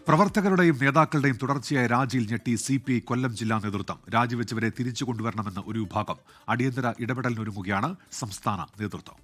പ്രവർത്തകരുടെയും നേതാക്കളുടെയും തുടർച്ചയായ രാജിയിൽ ഞെട്ടി CPI കൊല്ലം ജില്ലാ നേതൃത്വം. രാജിവെച്ചവരെ തിരിച്ചു കൊണ്ടുവരണമെന്ന ഒരു വിഭാഗം അടിയന്തര ഇടപെടലിനൊരുങ്ങുകയാണ് സംസ്ഥാന നേതൃത്വം.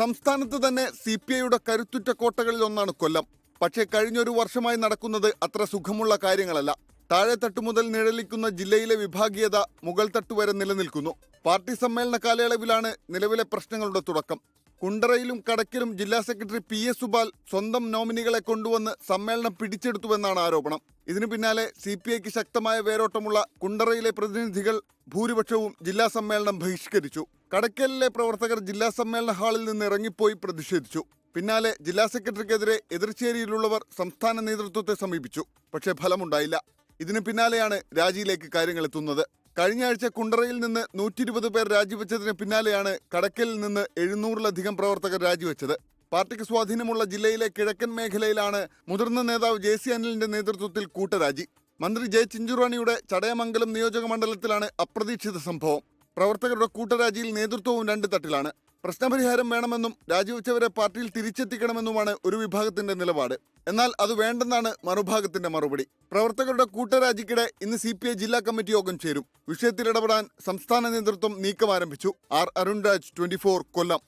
സംസ്ഥാനത്ത് തന്നെ CPIയുടെ കരുത്തുറ്റ കോട്ടകളിൽ ഒന്നാണ് കൊല്ലം. പക്ഷേ കഴിഞ്ഞൊരു വർഷമായി നടക്കുന്നത് അത്ര സുഖമുള്ള കാര്യങ്ങളല്ല. താഴെത്തട്ടു മുതൽ നിഴലിക്കുന്ന ജില്ലയിലെ വിഭാഗീയത മുകൾ തട്ട് വരെ നിലനിൽക്കുന്നു. പാർട്ടി സമ്മേളന കാലയളവിലാണ് നിലവിലെ പ്രശ്നങ്ങളുടെ തുടക്കം. കുണ്ടറയിലും കടക്കിലും ജില്ലാ സെക്രട്ടറി PS സുബാൽ സ്വന്തം നോമിനികളെ കൊണ്ടുവന്ന് സമ്മേളനം പിടിച്ചെടുത്തുവെന്നാണ് ആരോപണം. ഇതിനു പിന്നാലെ CPIക്ക് ശക്തമായ വേരോട്ടമുള്ള കുണ്ടറയിലെ പ്രതിനിധികൾ ഭൂരിപക്ഷവും ജില്ലാ സമ്മേളനം ബഹിഷ്കരിച്ചു. കടക്കലിലെ പ്രവർത്തകർ ജില്ലാ സമ്മേളന ഹാളിൽ നിന്ന് ഇറങ്ങിപ്പോയി പ്രതിഷേധിച്ചു. പിന്നാലെ ജില്ലാ സെക്രട്ടറിക്കെതിരെ എതിർചേരിയിലുള്ളവർ സംസ്ഥാന നേതൃത്വത്തെ സമീപിച്ചു. പക്ഷേ ഫലമുണ്ടായില്ല. ഇതിനു പിന്നാലെയാണ് രാജിയിലേക്ക് കാര്യങ്ങൾ എത്തുന്നത്. കഴിഞ്ഞ ആഴ്ച കുണ്ടറയിൽ നിന്ന് 120 പേർ രാജിവെച്ചതിന് പിന്നാലെയാണ് കടക്കലിൽ നിന്ന് 700-ലധികം പ്രവർത്തകർ രാജിവെച്ചത്. പാർട്ടിക്ക് സ്വാധീനമുള്ള ജില്ലയിലെ കിഴക്കൻ മേഖലയിലാണ് മുതിർന്ന നേതാവ് JC അനിലിന്റെ നേതൃത്വത്തിൽ കൂട്ടരാജി. മന്ത്രി J ചിഞ്ചുറാണിയുടെ ചടയമംഗലം നിയോജക മണ്ഡലത്തിലാണ് അപ്രതീക്ഷിത സംഭവം. പ്രവർത്തകരുടെ കൂട്ടരാജിയിൽ നേതൃത്വവും രണ്ട് തട്ടിലാണ്. പ്രശ്നപരിഹാരം വേണമെന്നും രാജിവെച്ചവരെ പാർട്ടിയിൽ തിരിച്ചെത്തിക്കണമെന്നുമാണ് ഒരു വിഭാഗത്തിന്റെ നിലപാട്. എന്നാൽ അത് വേണ്ടെന്നാണ് മറുഭാഗത്തിന്റെ മറുപടി. പ്രവർത്തകരുടെ കൂട്ടരാജിക്കിടെ ഇന്ന് CPI ജില്ലാ കമ്മിറ്റി യോഗം ചേരും. വിഷയത്തിൽ ഇടപെടാൻ സംസ്ഥാന നേതൃത്വം നീക്കം ആരംഭിച്ചു. അരുൺരാജ്, 24 കൊല്ലം.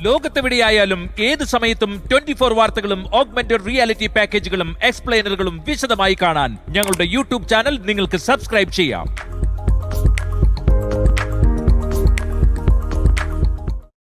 ലോകത്തെവിടെയായാലും ഏത് സമയത്തും 24 വാർത്തകളും ഓഗ്മെന്റഡ് റിയാലിറ്റി പാക്കേജുകളും എക്സ്പ്ലെയിനറുകളും വിശദമായി കാണാൻ ഞങ്ങളുടെ YouTube ചാനൽ നിങ്ങൾക്ക് സബ്സ്ക്രൈബ് ചെയ്യാം.